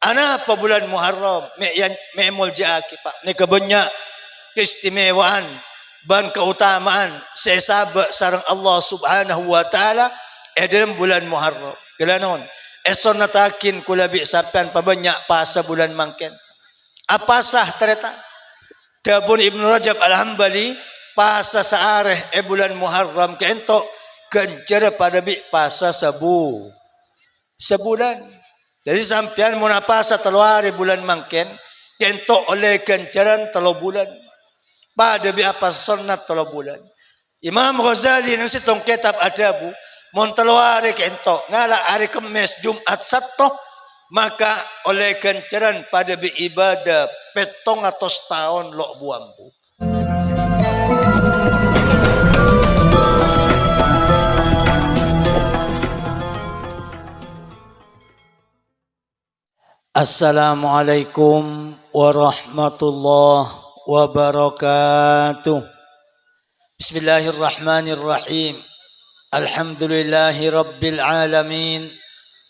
Ana pa bulan Muharram may muljaaki pa. Ni kabanyak keistimewaan ban keutamaan sesaba sareng Allah Subhanahu wa taala dalam bulan Muharram. Kelanon eson natakin kulabi sampean pabanyak pasa bulan mangken. Apa sah tereta? Dabun Ibnu Rajab Al-Hambali pasa saareh bulan Muharram kento kencara pada bi pasa sebulan. Jadi sampean mun pasa teluari bulan mangken kento oleh kencaran 3 bulan. Pada bi apa sunnat 3 bulan. Imam Ghazali nang sitong kitab adabu mun teluari kento ngala hari Kemis Jumat Sabtu maka oleh kencaran pada bi ibadah 700 tahun lo buambu. Assalamualaikum warahmatullahi wabarakatuh. Bismillahirrahmanirrahim. Alhamdulillahi rabbil alamin.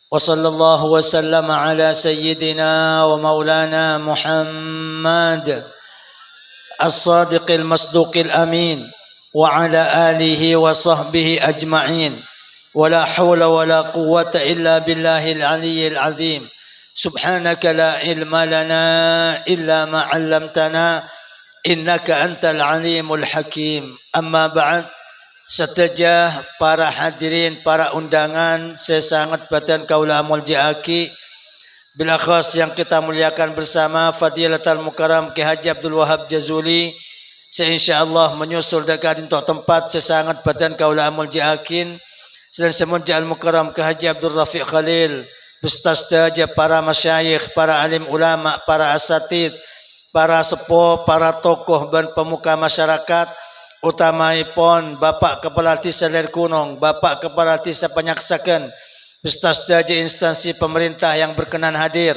Wa sallallahu wa sallama ala sayyidina wa maulana Muhammad as-sadiqil masduqil amin wa ala alihi wa sahbihi ajma'in. Wa la hawla wa la quwwata illa billahil aliyyil azim. Subhanaka la ilma lana illa ma 'allamtana innaka antal alimul hakim. Amma ba'd. Setelah para hadirin, para undangan, saya sangat badan kaula muljaaki bila khas yang kita muliakan bersama Fadilatul Mukarram Ki Haji Abdul Wahab Jazuli. Saya insyaallah menyusul dekat untuk tempat saya sangat badan kaula muljaakin dan semunja Al Mukarram Ki Haji Abdul Rafiq Khalil beserta para masyayikh, para alim ulama, para asatid, para sepuh, para tokoh dan pemuka masyarakat, utamaipun Bapak Kepala Desa Ler Kunong, Bapak Kepala Desa Penyaksaken, beserta instansi pemerintah yang berkenan hadir.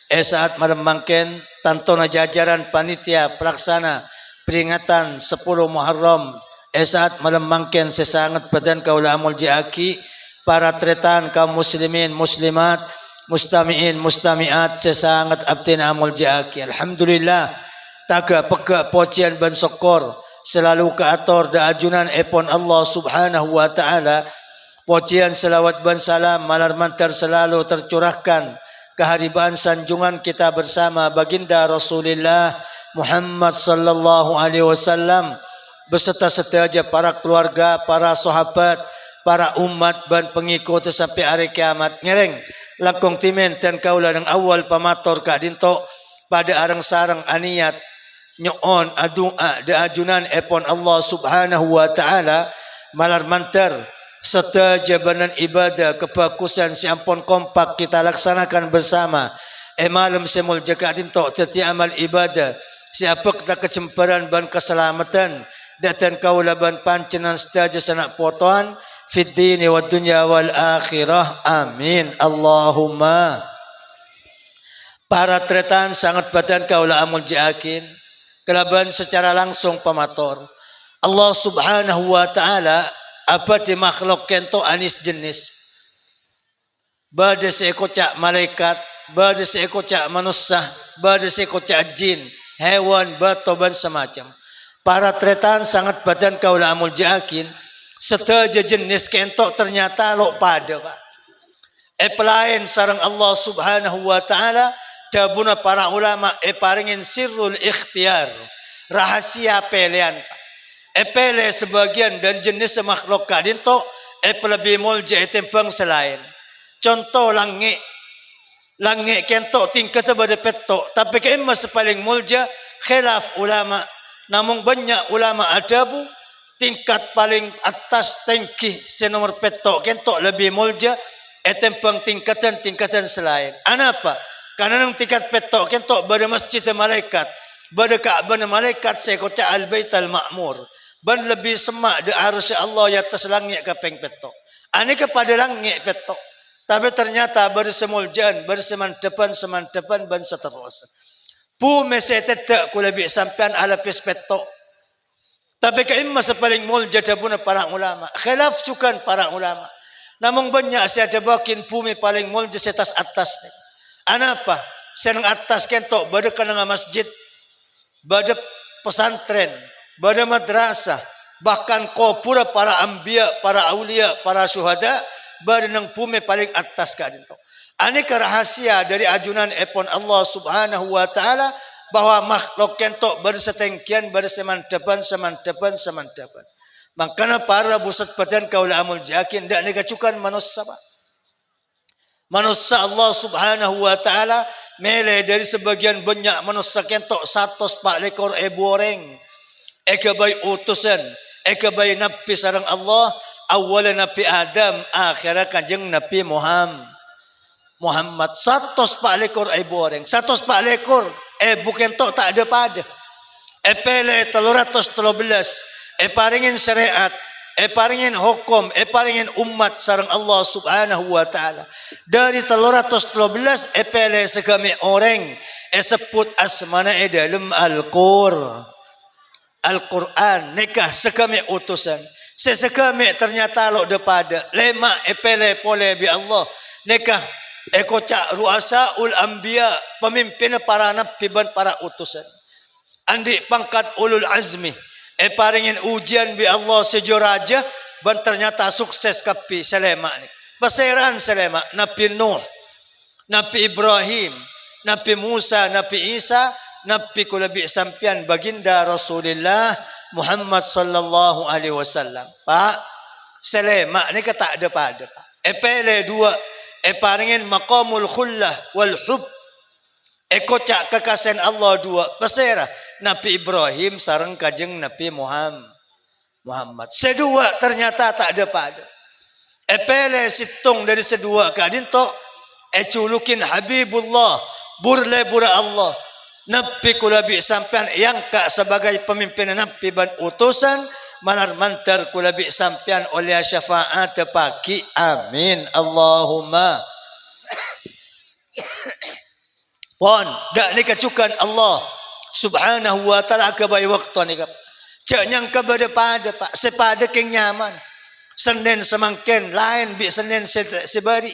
Saat malam mangken tantona jajaran panitia pelaksana peringatan 10 Muharram. Saat malam mangken sesangat badan kaula muljaaki para tretan kaum muslimin muslimat mustamiin mustamiat sesangat abdin amul jaaki. Alhamdulillah taga peka pujian ban syukur selalu kaator da ajunan epon Allah Subhanahu wa taala. Pujian selawat ban salam malar mantar selalu tercurahkan keharibaan sanjungan kita bersama baginda Rasulullah Muhammad sallallahu alaihi wasallam beserta setiap para keluarga, para sahabat, para umat dan pengikut sampai hari kiamat. Ngereng langkong timen dan kaula ng awal pamator ka dinto pada arang sarang aniat nyoon adua da ajunan epon Allah Subhanahu wa taala malar mantar serta jabanan ibadah kebagusan si ampon kompak kita laksanakan bersama. Malam semul jaga dinto teti amal ibadah siapa kita kecemparan ban keselamatan datan kaula ban pancenan setaja sanak potoan fid dini wad dunya wal akhirah. Amin Allahumma. Para tretan sangat badan kaula amul jaakin kelaban secara langsung pamator Allah Subhanahu wa taala apa di makhluk kento anis jenis bade seekocak malaikat, bade seekocak manusia, bade seekocak jin, hewan, batu dan semacam. Para tretan sangat badan kaula amul jaakin setaja jenis kentok ternyata lo pada Pak. Pelain sarang Allah Subhanahu wa taala dabuna para ulama paringin sirrul ikhtiar, rahasia pilihan Pak. Pele sebagian dari jenis makhluk kadinto lebih mulja tempang selain. Contoh langit kentok tingkat pada petok tapi kemas paling mulja khilaf ulama. Namun banyak ulama adabu tingkat paling atas tinggi senomor petok kentok lebih mulja tempang tingkatan selain. Anapa? Karena nang tingkat petok kentok pada masjid malaikat, pada Ka'bah malaikat sekota al-Baitul Ma'mur. Ban lebih semak de arsy Allah ya atas langit kapeng petok. Ani kepada langit petok. Tapi ternyata bersemuljan, bersemantapan ban seterusnya. Pu mesetetek kulabi sampean ala pis petok. Tapi keimma sepaling mulja dabuna para ulama. Khilaf sukan para ulama. Namun banyak saya bakin bumi paling mulja setas atas. Anapa? senang atas kentok bade kana masjid, bade pesantren, bade madrasah, bahkan kopura para anbiya, para aulia, para syuhada bade nang pume paling atas ka dinto. Aneka rahasia dari ajunan epon Allah Subhanahu wa taala bahwa makhluk kentok bersetengkian bersemantapan. Makana para busat padan kaula amul jakin dak negacukan manusia. Manusia Allah Subhanahu wa taala mele dari sebagian banyak manusia kentok 104 ekor orang. Eka bay utusan, eka bay nabi sareng Allah, awal nabi Adam, akhirnya kanjeng nabi Muhammad 104 ekor orang. 104 ekor bukan tok tak ada pada. Pele 313 paringin syariat, paringin hukum, paringin umat sareng Allah Subhanahu wa taala. Dari 313 pele segami orang sebut asmana dalam Al-Quran nikah segami utusan. Sesekami ternyata lo depada lema pele pole bi Allah nikah ekocak ruasaul anbiya, pemimpin para nabi dan para utusan. Andi pangkat ulul azmi, paringin ujian bi Allah sejo raja, dan ternyata sukses kapi selema ni. Paseran selema Nabi Nuh, Nabi Ibrahim, Nabi Musa, Nabi Isa, Nabi kulabi sampian baginda Rasulullah Muhammad sallallahu alaihi wasallam. Pak, selema ni kata ada pada. Pele dua paringin maqamul khullah wal hub, kocak kekasihan Allah dua pasera Nabi Ibrahim sareng kajeng Nabi Muhammad. Sedua ternyata tak ada pada. Pele situng dari sedua kadinto culukin Habibullah burle bura Allah Nabi kulabi sampean yang kak sebagai pemimpin Nabi dan utusan manar mantar kulabi sampean oleh syafaat pagi. Amin Allahumma. Pon dak ni kacukan Allah Subhanahu wa taala ke bayi waktu ni kap. Cak nyang ke pada pak sepada keng nyaman. Senin semangken lain bi Senin sebari.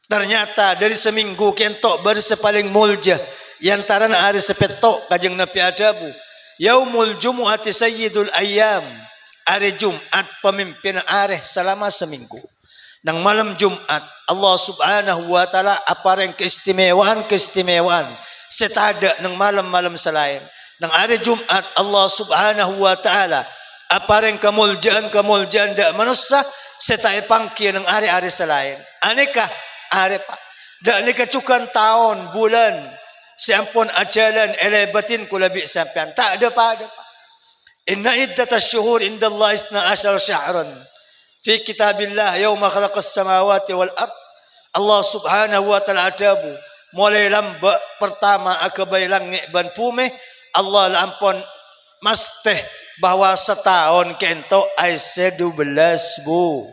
Ternyata dari seminggu kentok bersepaling mulja yang tarana hari sepetok kajeng Nabi adabu. Yaumul Jumu'ati Sayyidul Ayyam. Hari Jumat pemimpin areh selama seminggu. Nang malam Jumat Allah Subhanahu wa taala apareng keistimewaan setada nang malam-malam selain. Nang hari Jumat Allah Subhanahu wa taala apareng kemuljaan dak manusia setai pangki nang hari-hari selain. Aneka hari pak. Dak ni kecukan tahun bulan siampun ajalan elebatin kulabi sampean tak ada pada pak. Inna iddatash syuhur indallahi 12 syahran fi kitabillah yauma khalaqas samawati wal ard. Allah Subhanahu wa taala adabu mulai lamba pertama akabai langit ban pume Allah lampon masteh bahwa setahun kento aise 12 bulan.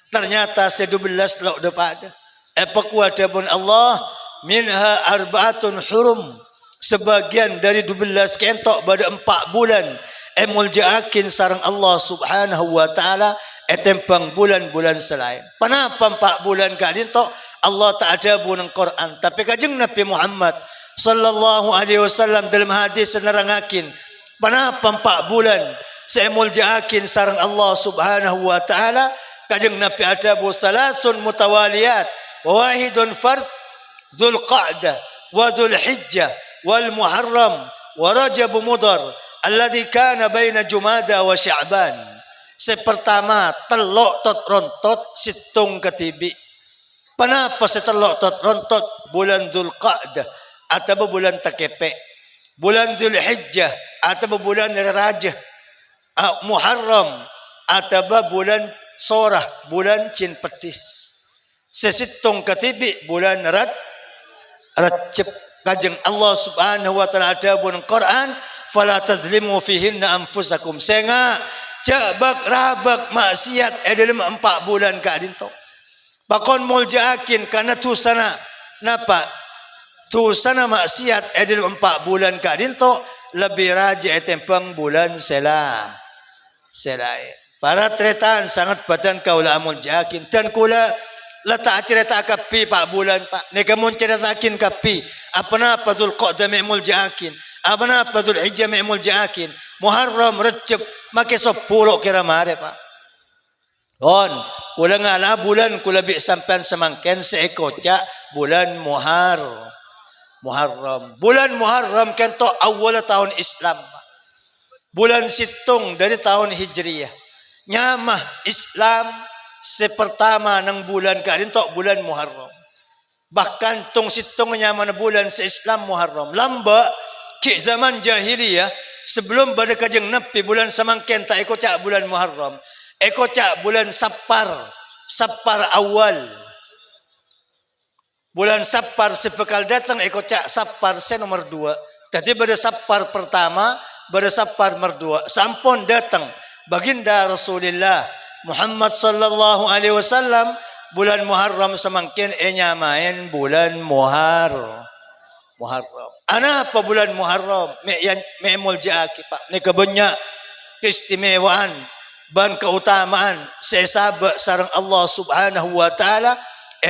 Ternyata 12 lo depada. Kuada pun Allah minha arbaatun hurum. Sebagian dari 12 kentok pada 4 bulan. Muljaakin sarang Allah Subhanahu wa taala tempang bulan-bulan selain. Kenapa 4 bulan kak dinto Allah tak ada bunang Quran. Tapi kajeng Nabi Muhammad sallallahu alaihi wasallam dalam hadis nerangakin kenapa 4 bulan saya muljaakin sarang Allah Subhanahu wa taala. Kajeng Nabi adabu salasun mutawaliyat wa wahidun fard Dzulqa'dah wa Dzulhijjah wal Muharram wa Rajab Mudhar alladhi kana baina Jumada wa Sya'ban. Sepertama telok tot rontot situng ketibi. Kenapa setelok tot rontot bulan Dzulqa'dah atau bulan takepe, bulan Dzulhijjah atau bulan Rajab, Muharram atau bulan Sorah, bulan cin petis. Sesitung ketibi bulan Rajab. Kajeng Allah Subhanahu wa taala ada bulan Quran, fala tadzlimu fihinna anfusakum. Senga cabak rabak maksiat dalam 4 bulan ka dinto. Bakon muljaakin kana tu sana napa? Tu sana maksiat dalam 4 bulan ka dinto lebih raja tempang bulan selain. Para tretan sangat badan kaula amul jakin dan kula letak cerita kapi pak bulan pak. Ni kamu ceritakin kapi. Apa napa Dzul Qa'dah mi'mul ja'akin. Apa napa Dzul Hijjah mi'mul ja'akin. Muharram Rajab make 10 kira mare pak. On, kula ngala bulan kula bi sampean semangken seekocak bulan Muharram. Bulan Muharram kento awal tahun Islam. Bulan situng dari tahun Hijriyah. Nyamah Islam sepertama nang bulan kadin tok bulan Muharram. Bahkan tung situng nyaman bulan se-Islam Muharram. Lamba ki zaman jahiliyah sebelum pada kajeng Nabi bulan samangken tak ekocak bulan Muharram. Ekocak bulan Safar awal. Bulan Safar sepekal datang ekocak Safar nomor 2. Tadi pada Safar pertama, pada Safar nomor 2. Sampun datang baginda Rasulullah Muhammad sallallahu alaihi wasallam bulan Muharram semangkin nyamain bulan Muharram. Ana apa bulan Muharram? Mi'mul ja'aki pak. Ni kebanyak keistimewaan ban keutamaan sesabak sareng Allah Subhanahu wa taala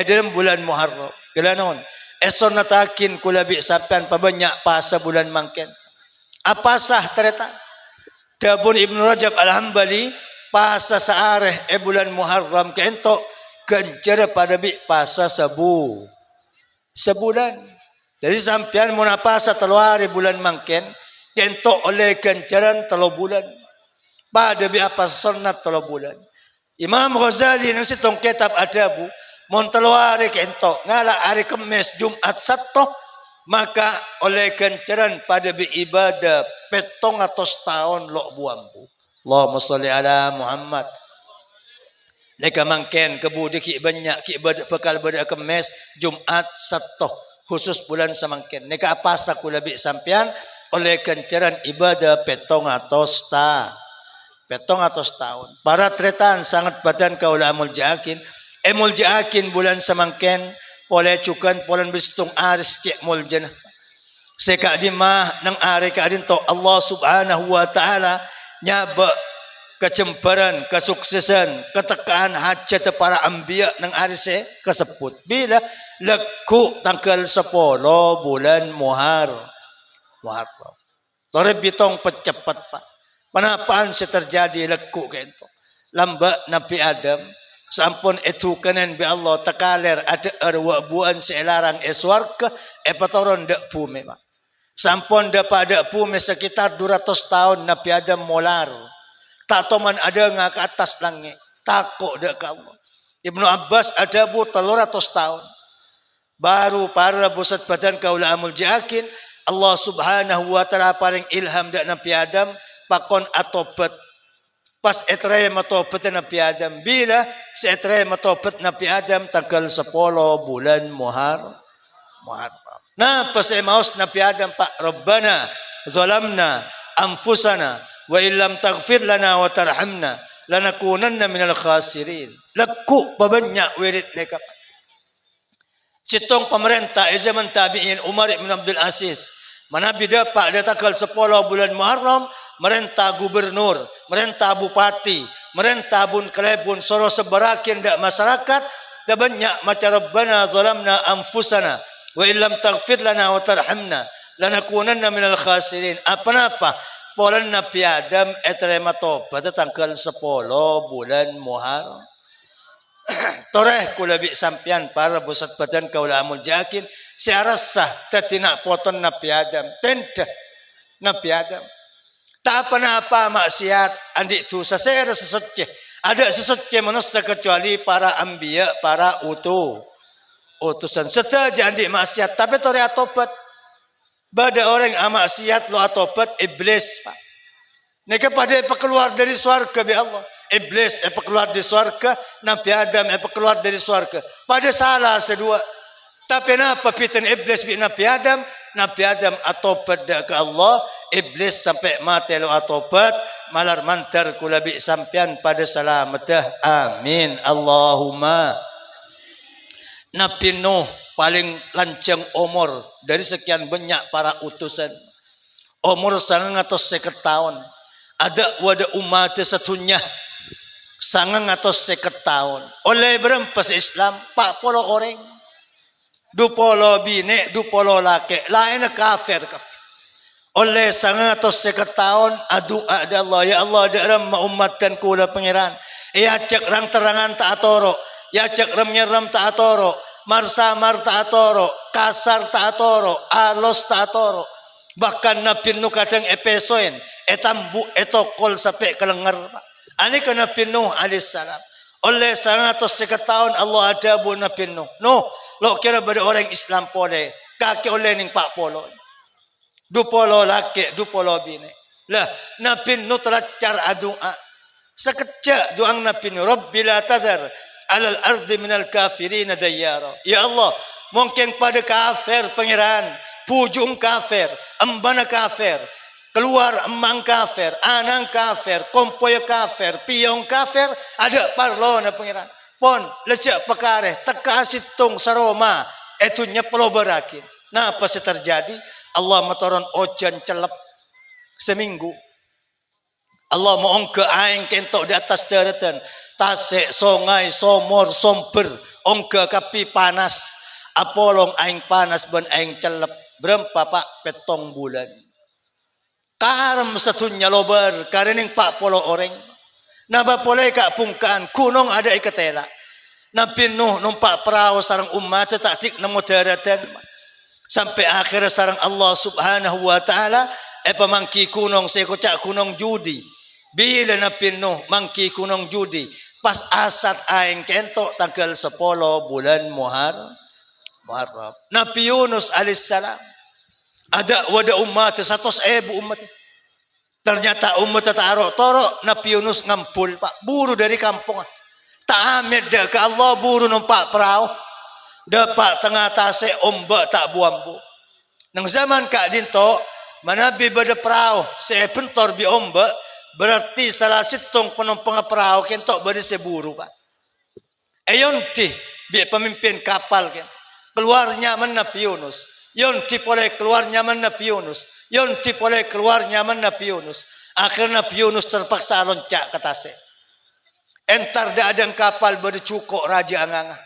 dalam bulan Muharram. Kelanon eson natakin kula bi sampean pabanyak pasa bulan mangken. Apa sah tereta? Dabun Ibnu Rajab Al-Hambali pasa saareh bulan Muharram kento gencer pada bi pasa sebulan. Jadi sampean mun pasa teluari bulan mangken kento oleh genceran 3 bulan. Pada bi apa sunat 3 bulan. Imam Ghazali nang sitong kitab adabu mon teluari kento ngala hari Kemis Jumat Sabtu maka oleh genceran pada bi ibadah 700 tahun lok buambu. Allahumma sholli ala Muhammad. Leka mangken kebudi ki banyak ki ibadah bekal pada Kemis Jumat Sabtu khusus bulan samangken. Neka apa sakula bi sampean oleh genceran ibadah 700 tahun. Para tretan sangat badan kaula amul ja'akin. Emul ja'akin bulan samangken oleh cukan polan bistung aris cek muljanah. Seka dimah nang are kadin to Allah Subhanahu wa taala nyaba kecemparan, kesuksesan, ketekaan hajat para anbiya nang arise kesebut. Bila leku tanggal 10 bulan Muharram. Tore bitong pecepat pak. Panapaan terjadi leku kento. Lamba Nabi Adam sampun etukanan bi Allah takaler ada arwa buan selarang eswarka patoron dak bumi pak. Sampun dapat dak bumi sekitar 200 tahun Nabi Adam molar. Tak toman ada ngak ke atas langit. Takut dak ka Allah. Ibnu Abbas ada bu 300 tahun. Baru para busat badan kaula amul ja'akin Allah Subhanahu wa taala paring ilham dak Nabi Adam pakon atobat. Pas etre matobat Nabi Adam bila setre matobat Nabi Adam tanggal 10 bulan Muharram. Nah pas maus Nabi Adam pak Rabbana zalamna anfusana wa illam taghfir lana wa tarhamna lanakunanna minal khasirin. Leku banyak wirid mereka. Sitong pemerintah zaman tabi'in Umar bin Abdul Aziz mana bida pak dia tanggal 10 bulan Muharram merentah gubernur, merentah bupati, merentah bun kelebun soro sebarakin dak masyarakat dak banyak macam Rabbana zalamna anfusana wa illam taghfir lana wa tarhamna lanakunanna minal khasirin. Apa-apa polan Nabi Adam terima tobat tanggal 10 bulan Muharram. Toreh kula bi sampian para busat badan kaula amul ja'akin searasah tatina poton Nabi Adam tenda Nabi Adam tak apa-apa maksiat andi tu sasera seseceh ada seseceh manusia kecuali para anbiya para utusan setaja andi maksiat tapi tore atobat bada orang maksiat lo atobat iblis pak neka pada keluar dari surga bi Allah iblis keluar dari surga Nabi Adam keluar dari surga pada salah sedua tapi kenapa pitan iblis bi Nabi Adam atobat ke Allah iblis sampai mati lo atobat malar mantar kula bi sampian pada salamatah amin Allahumma. Nabi Nuh paling lancang umur dari sekian banyak para utusan umur 150 tahun ada wada umat satunya sangang atos seket tahun. Oleh berempat Islam 40 orang. 20 bine, 20 laki. Lain kafir. Oleh sangang atos seket tahun adu ada Allah. Ya Allah dalam umatkan kula pangeran. Ya cek rang terangan tak atoro. Ya cek rem nyeram tak atoro. Marsamar tak atoro. Kasar tak atoro. Alos tak atoro. Bahkan nabi nu kadang epesoen. Etambu etokol sampai kelengar. Ani ke Nabi Nuh alaihissalam. Oleh 100 tahun Allah ada bu Nabi Nuh. Nuh, lo kira pada orang Islam boleh. Kaki oleh ning 40. 20 laki, 20 bini. Lah, Nabi Nuh teracar doa. Sekejap doa Nabi Nuh. Rabbi la tadhar alal ardi minal kafirin dayyara. Ya Allah, mungkin pada kafir pangeran. Pujung kafir, embana kafir, keluar emang kafir, anang kafir, kompoy kafir, piong kafir, ada parlo na pangeran. Pon lecek perkara teka situng saroma etunya perlu berakin. Nah apa sih terjadi? Allah matoron ojan celep seminggu. Allah mau ongke aing kentok di atas daratan, tasik, songai, somor, somber, ongke kapi panas, apolong aing panas ben aing celep. Berapa pak petong bulan. Karam satunya lobar karening 40 orang. Naba polai kak pungkaan kunong ada ikatela. Nabi Nuh numpak perahu sarang umat tak tik nemu daratan. Sampai akhir sarang Allah subhanahu wa ta'ala. Pemangki kunong sekocak kunong judi. Bila Nabi Nuh mangki kunong judi. Pas asat aing kentok tanggal 10 bulan Muharram. Nabi Yunus alaihissalam ada wadah umat 100,000 umat. Ternyata umat taarok torok Nabi Yunus ngampul pak buru dari kampung. Tak amet dah ke Allah buru numpak perahu. Dapat tengah tasik ombak tak buambu. Nang zaman Kak Dinto manabi bada perahu sepentor bi ombak berarti salah situng penumpang perahu kentok bada seburu pak. Ayonti bi pemimpin kapal kan. Keluarnya Nabi Yunus. Yonti boleh keluarnya Nabi Yunus. Yonti boleh keluarnya Nabi Yunus. Akhirnya Nabi Yunus terpaksa loncat ke tasik. Entar dah ada kapal bercukuk raja anganga.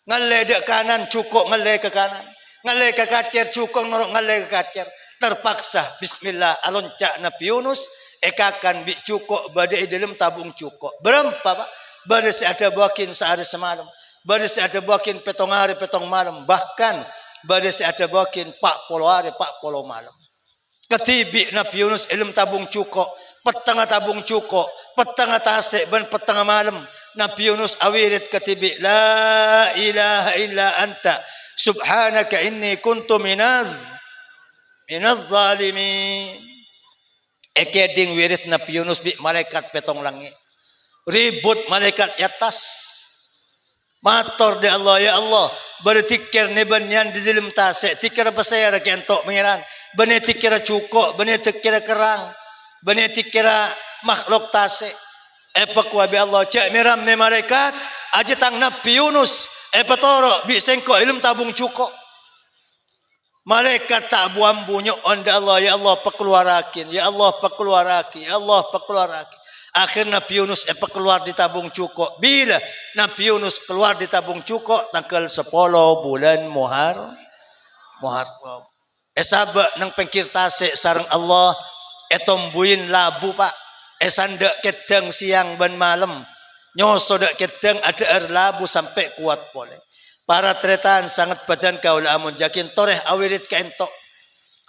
Ngalai dek kanan cukuk ngalai ke kanan. Ngalai ke kacir cukuk norok ngalai ke kacir. Terpaksa bismillah loncat Nabi Yunus. Ekakan bi cukuk badai dalam tabung cukuk. Berapa pak? Badai ada bakin sehari semalam. Badai ada bakin petong hari petong malam. Bahkan badai ada bakin 40 hari 40 malam. Ketibi Nabi Yunus ilm tabung cukuk. Petengah tabung cukuk. Petengah tasik dan petengah malam. Nabi Yunus awirit ketibi. La ilaha illa anta. Subhanaka inni kuntu minaz zalimin. Ekeding wirit Nabi Yunus bi malaikat petong langit. Ribut malaikat atas. Mator de Allah ya Allah bertikir ni banyan di dalam tasik tikir apa saya kentok mengiran bani tikir cukuk bani tikir kerang bani tikir makhluk tasik pakwa bi Allah cak miram ni malaikat aja tang Nabi Yunus petoro bi sengko ilm tabung cukuk malaikat tak buam bunyo onda Allah ya Allah pekeluarakin ya Allah pekeluarakin ya Allah pekeluarakin. Akhir Nabi Yunus keluar di tabung cukuk. Bila Nabi Yunus keluar di tabung cukuk tanggal 10 bulan Muharram. Sabak nang pengkir tasik sarang Allah tombuin labu pak. Sandak kedeng siang dan malam. Nyoso dak kedeng ada air labu sampai kuat boleh. Para tretan sangat badan kaula amun jakin toreh awirit kentok.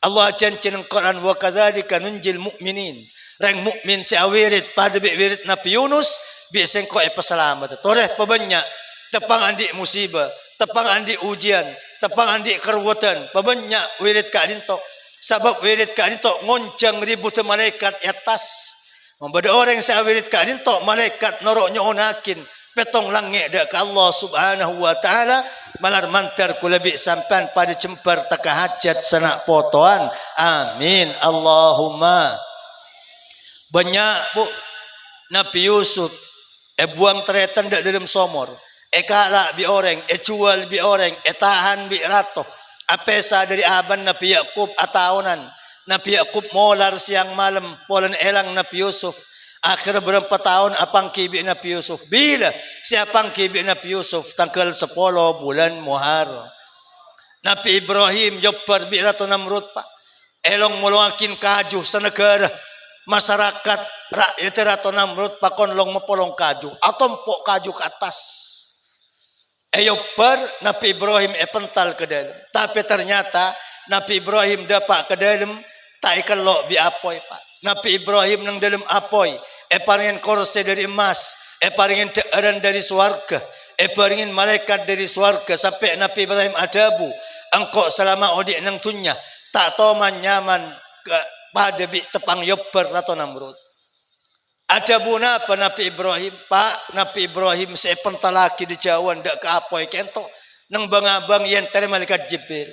Allah janji nang Quran wa kadzalika nunjil mu'minin. Rang mukmin si awirit pada wirid Nabi Yunus bi sengko peselamat. Toreh pabanyak tepang andi musibah, tepang andi ujian, tepang andi kerwatan, pabanyak wirid ka dinto. Sebab wirid ka dinto ngoncang ribut malaikat atas. Membada orang si awirit ka dinto malaikat norok nyonakin petong langit dak ka Allah Subhanahu wa taala malar mantar kulabi sampan pada cempar taka hajat sanak potoan. Amin Allahumma. Banyak bu Nabi Yusuf buang teretan dak dalam somor kalak bi orang jual bi orang tahan bi rato apesa dari aban Nabi Yakub atahunan Nabi Yakub molar siang malam polan elang Nabi Yusuf Akhir berapa tahun apang kibi Nabi Yusuf. Bila siapang kibi Nabi Yusuf tanggal 10 bulan Muharram. Nabi Ibrahim jopar bi Ratu Namrud pak. Elong muluakin kaju sa negara. Masyarakat rakyat Ratu Namrud pakon long mapolong kaju. Atompo kaju ke atas. Jopar Nabi Ibrahim pental ke dalam. Tapi ternyata Nabi Ibrahim dapat ke dalam. Tak ikan lo bi apoy pak. Nabi Ibrahim nang dalam apoy. Paringin korse dari emas. Paringin teeran dari swarga. Paringin malaikat dari swarga. Sampai Nabi Ibrahim adabu. Engkau selama odik nang tunya. Tak toman nyaman pada bi tepang Yopper Ratu Namrud. Adabu napa Nabi Ibrahim? Pak, Nabi Ibrahim sepentalaki di Jawa ndak ke apoy kento. Nang bangabang yang tere malaikat Jibril.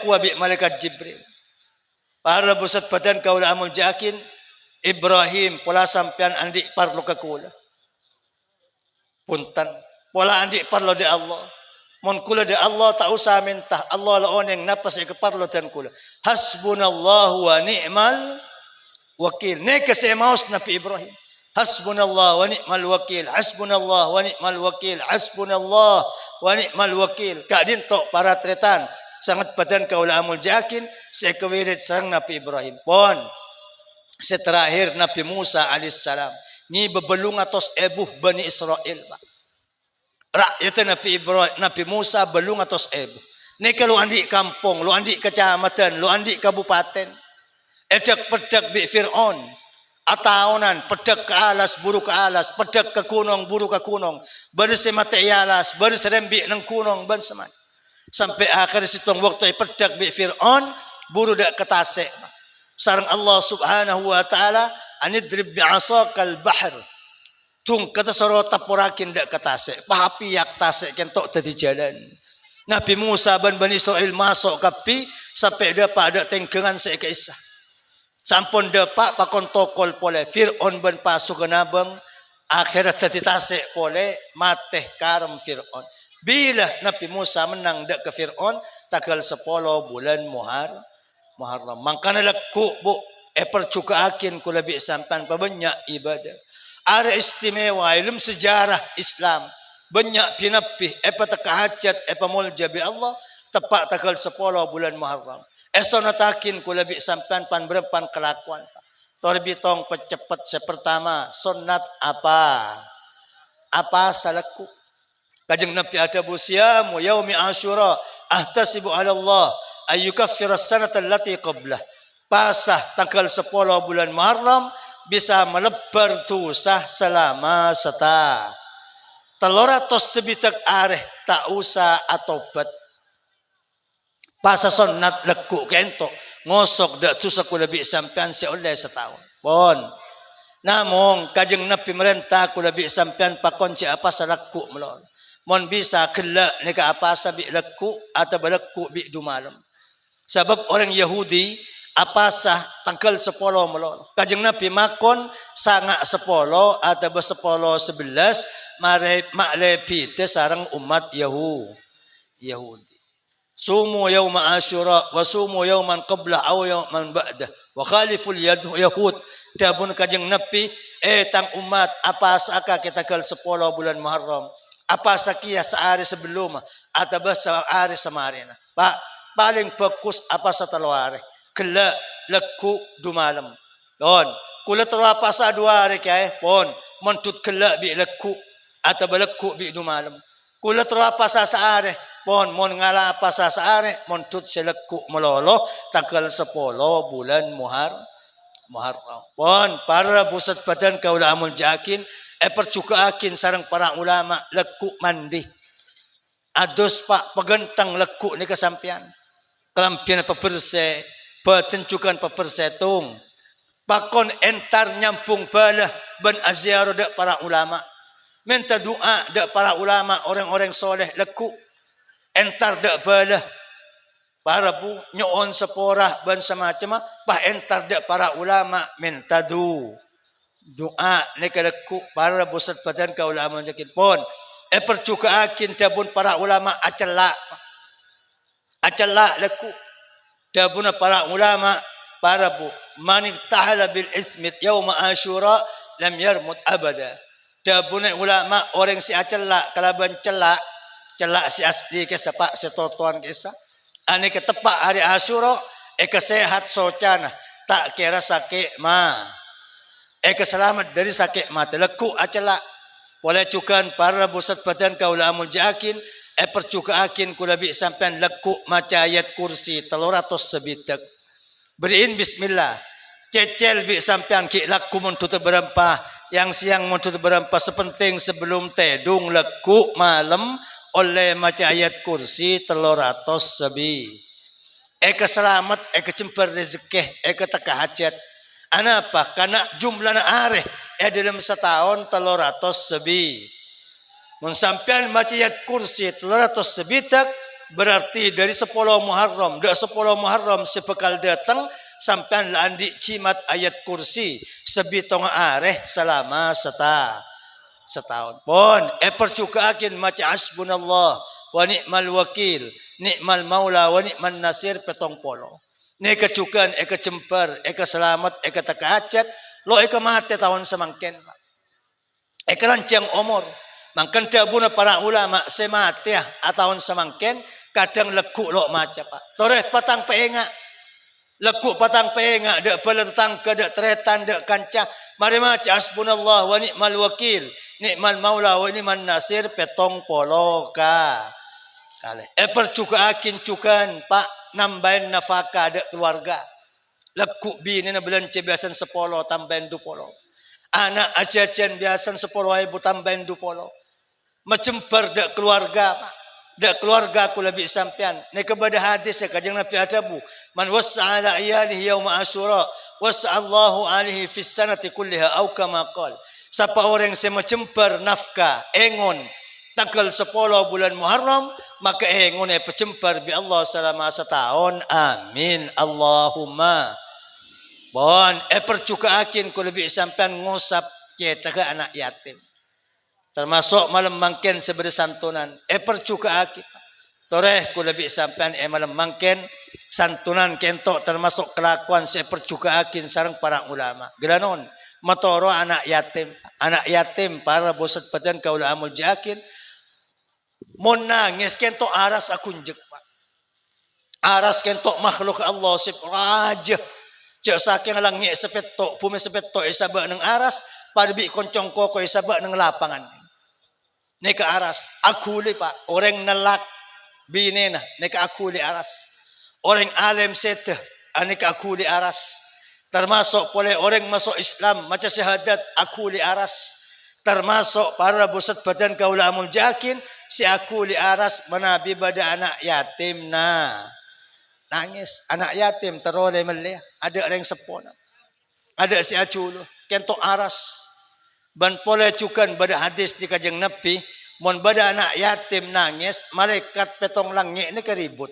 Kuabi malaikat Jibril. Para busat badan kaula amul jakin Ibrahim pola sampean andi parlo ke kula. Punten pola andi parlo de Allah. Mon kula de Allah tak usah minta. Allah la oneng napas ke parlo dan kula. Hasbunallahu wa ni'mal wakil. Neka se maus Nabi Ibrahim. Hasbunallah wa ni'mal wakil. Hasbunallah wa ni'mal wakil. Hasbunallah wa ni'mal wakil. Kak dinto para tretan sangat badan kaula amul jakin sekewirit sarang Nabi Ibrahim pon seterakhir Nabi Musa alaihissalam ni bebelung atas ebuh Bani Israel pak rakyat Nabi Musa belung atas ebuh ni kalau andi kampung lu andi kecamatan lu andi kabupaten edak pedak bi Fir'aun ataunan pedak ke alas buru ke alas pedak ke kunong buru ke kunong bersemate alas berserembi nang kunong ban semat sampai akhir situng waktu pedak bi Fir'aun buru dak ketase sareng Allah Subhanahu wa taala anidrib bi asaqal bahr tung kata soro taporakin dak ketase pahapi yak tase kentok tadi jalan Nabi Musa ban Bani Israil masuk kapi sampai dapat ada tengkengan sekeisah sampun dapat pakon tokol pole Fir'aun ban pasukan abang akhirat tadi tase pole mateh karam Fir'aun. Bila Nabi Musa menang dak ke Fir'aun tanggal 10 bulan Muharram. Mangkana laku bu percukaakin ku lebih sampan banyak ibadah. Ada istimewa ilmu sejarah Islam. Banyak pinapih patakahajat pamulja bi Allah tepat tanggal 10 bulan Muharram. Sonatakin ku lebih sampan pan berempan kelakuan. Torbitong pecepat sepertama sunat apa? Apa salaku? Kajeng Nabi ada busiamu yaumi Asyura ahtasibu ala Allah ayyukaffira as-sanata allati qablah. Pasah tanggal 10 bulan Muharram bisa melebar dosa selama seta. Teloratos sebitak areh tak usah atobat. Pasah sunat leku kento ngosok dak dosa ku lebih sampean seoleh setahun. Pon. Namun kajeng Nabi merentah ku lebih sampean pakon ci apa salaku melol. Mon bisa kelak nika apa sabi leku atau berleku bi dumalam. Sebab orang Yahudi apa sah tanggal 10 melol. Kajeng Nabi makon sangat 10 atau 10 11 maklepi te sarang umat Yahudi. Sumu yauma Asyura wa sumu yauman qabla aw yauman ba'dah wa khaliful yahud. Dabun kajeng Nabi tang umat apa saka kita tanggal 10 bulan Muharram. Apa sakia sehari sebelum atau sehari semarina. Pak paling fokus apa setelah kelak leku dumalam. Don kula terapa sa 2 hari kaya pon montut kelak bi leku atau beleku bi dumalam. Kula terapa sa sehari pon mon ngala apa sa sehari montut seleku melolo tanggal 10 bulan Muharram. Pon para pusat badan kaula amul jakin percukaakin sarang para ulama leku mandi. Ados pak pegentang leku ni kesampian. Kelampian peperse, petencukan pepersetung. Pakon entar nyampung balah ban aziarah dak para ulama. Minta doa dak para ulama orang-orang soleh leku. Entar dak balah. Para bu nyoon seporah ban semacam bah entar dak para ulama minta doa nekaleku para busat badan ka ulama jakin pon percukaakin dabun para ulama acela leku dabun para ulama para bu manik tahala bil ismit yaum Asyura lam yarmut abada. Dabunai ulama orang si acelak kalaban celak si asli ke sepak setotuan kisah. Ane ke tepak hari Asyura kesehat socana tak kira sakit ma. Keselamat dari sakit mata leku acelak. Boleh cukan para busat badan kaula amul jakin percuka akin kula bi sampean leku maca ayat kursi 300 sebitak. Beriin bismillah. Cecel bi sampean ki laku mun tutup berempah yang siang mun tutup berempah sepenting sebelum tedung leku malam oleh maca ayat kursi 300 sebi. Keselamat kecemper rezeki keteka hajat. Anapa? Karena jumlahna areh dalam setahun 300 sebi. Mun sampean maca ayat kursi 300 sebitak berarti dari 10 Muharram, dak 10 Muharram sepekal datang sampean landi cimat ayat kursi sebitong areh selama setahun. Pun percukaakin maca hasbunallah wa ni'mal wakil, ni'mal maula wa ni'man nasir 70. Ne kecukan kecemper selamat tekacet lo mate tahun semangken. Rancang umur mangken dabuna para ulama semate tahun semangken kadang lekuk lo maca pak. Toreh patang peenga. Lekuk patang peenga dak bala tetangga dak tretan dak kancah. Mari maca hasbunallah wa ni'mal wakil, ni'mal maula wa ni'man nasir 70 ka. Kale percukaakin cukan pak nambahin nafkah ada keluarga. Lekuk bini na belanja biasan 10 tambahin 20. Anak ajajan biasan 10.000 tambahin 20. Macemper dak keluarga pak. Dak keluarga aku lebih sampean. Ni kepada hadis kajang Nabi adabu. Man wasa ala iyalihi yauma Asyura wasa Allahu alaihi fis sanati kulliha au kama qala. Siapa orang yang macemper nafkah engon tanggal 10 bulan Muharram maka engon pecemper bi Allah selama setahun. Amin Allahumma. Bon percukaakin ku lebih sampean ngusap cetaka anak yatim. Termasuk malam mangken seberi santunan. Percukaakin. Toreh ku lebih sampean malam mangken santunan kentok termasuk kelakuan saya percukaakin sareng para ulama. Geranon matoro anak yatim para bosat badan kaula amul jakin. Mon nangis kentok aras akunjek pak. Aras kentok makhluk Allah sipraja. Cek saking langit sepetok, bumi sepetok isabak nang aras, pada bi koncong koko isabak nang lapangan. Neka aras, akuli pak, orang nelak binena, neka akuli aras. Orang alim seteh, neka akuli aras. Termasuk oleh orang masuk Islam, macam syahadat akuli aras. Termasuk para busat badan kaula amul jakin, si akuli aras menabi pada anak yatim na. Nangis anak yatim teroleh melih ada orang sepona ada si aculo kentok aras ban pole cukan pada hadis di kajeng Nabi mon pada anak yatim nangis malaikat petong langit ni keribut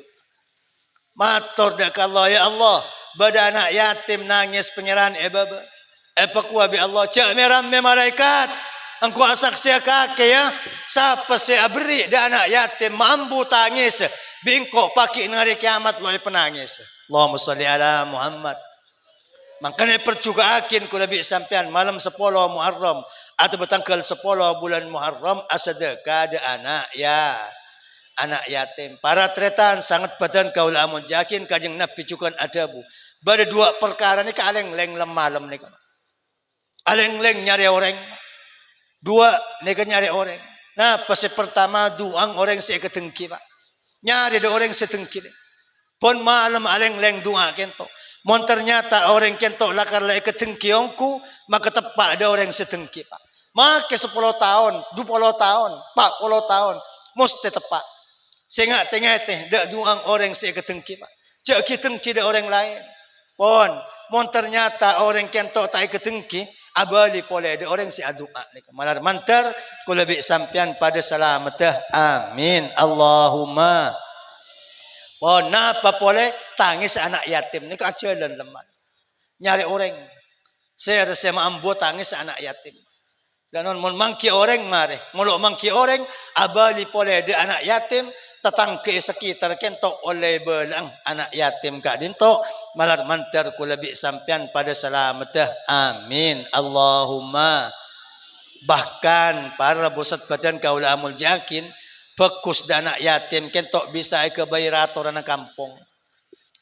matur dak Allah ya Allah pada anak yatim nangis pangeran baba pakua bi Allah cak meram me malaikat engkau saksi kake ya siapa si abri dak anak yatim mampu tangis bingkok paki hari kiamat loh penangis. Allahumma sholli ala Muhammad. Makanya percukaakin ku lebih sampean malam 10 Muharram atau bertanggal 10 bulan Muharram asadaka ada anak yatim. Para tretan sangat badan kaula amun jakin kajeng Nabi cukan adabu. Pada dua perkara ni kaleng-leng malam ni. Aleng-leng nyari orang. Dua ni nyari orang. Nah, pas pertama duang orang si ketengki pak. Nyari ada orang setengkil. Pon malam aleng-leng dua kento. Mon ternyata orang kento lakar lai ketengkiongku, maka tepat ada orang setengkil pak. Maka 10 tahun, 20 tahun, 40 tahun, mesti tepat. Sehingga tengah-tengah dak duang orang si ketengkil pak. Cak ketengkil ada orang lain. Pon, mon ternyata orang kento tak ketengkil, abali boleh ada orang si adua ni. Malar mantar ku lebih sampean pada selamatah. Amin Allahumma. Oh napa boleh tangis anak yatim ni kacalan lemah. Nyari orang. Saya rasa mampu tangis anak yatim. Dan mon mangki orang mare. Mulu mangki orang abali boleh ada anak yatim tetangga sekitar kentok oleh belang anak yatim kak dinto malar mantar ku lebih sampean pada selamat amin Allahumma. Bahkan para bosat badan kaula amul jakin fokus dan anak yatim kentok bisa ke bayrator anak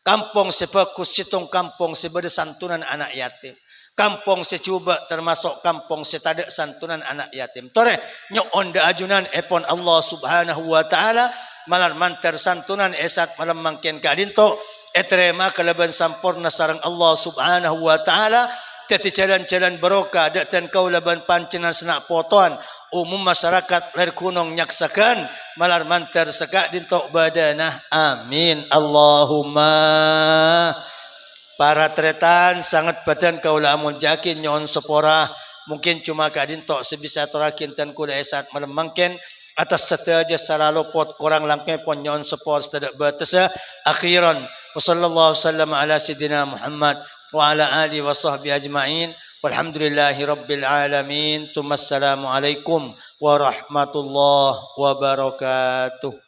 kampung sefokus situng kampung sebeda santunan anak yatim kampung secuba termasuk kampung setada santunan anak yatim tore nyok onda ajunan epon Allah subhanahu wa ta'ala malar mantar santunan esat malam mangken kadinto etrema keleban sampurna sarang Allah subhanahu wa ta'ala teti jalan-jalan barokah dan kau laban pancenan senak potoan umum masyarakat ler kunong nyaksakan malar mantar sekak dintok badanah amin Allahumma. Para tretan sangat badan kaula amun jakin nyon sepora mungkin cuma kadin tok sebisa torakin tan kuda esat malam mangken atas setaja salalu pot korang langkai pon nyon sepor sedak batasa akhiran wa sallallahu sallam ala sidina Muhammad wa ala alihi wa sahbihi ajma'in walhamdulillahi rabbil alamin thumma assalamu alaikum warahmatullahi wabarakatuh.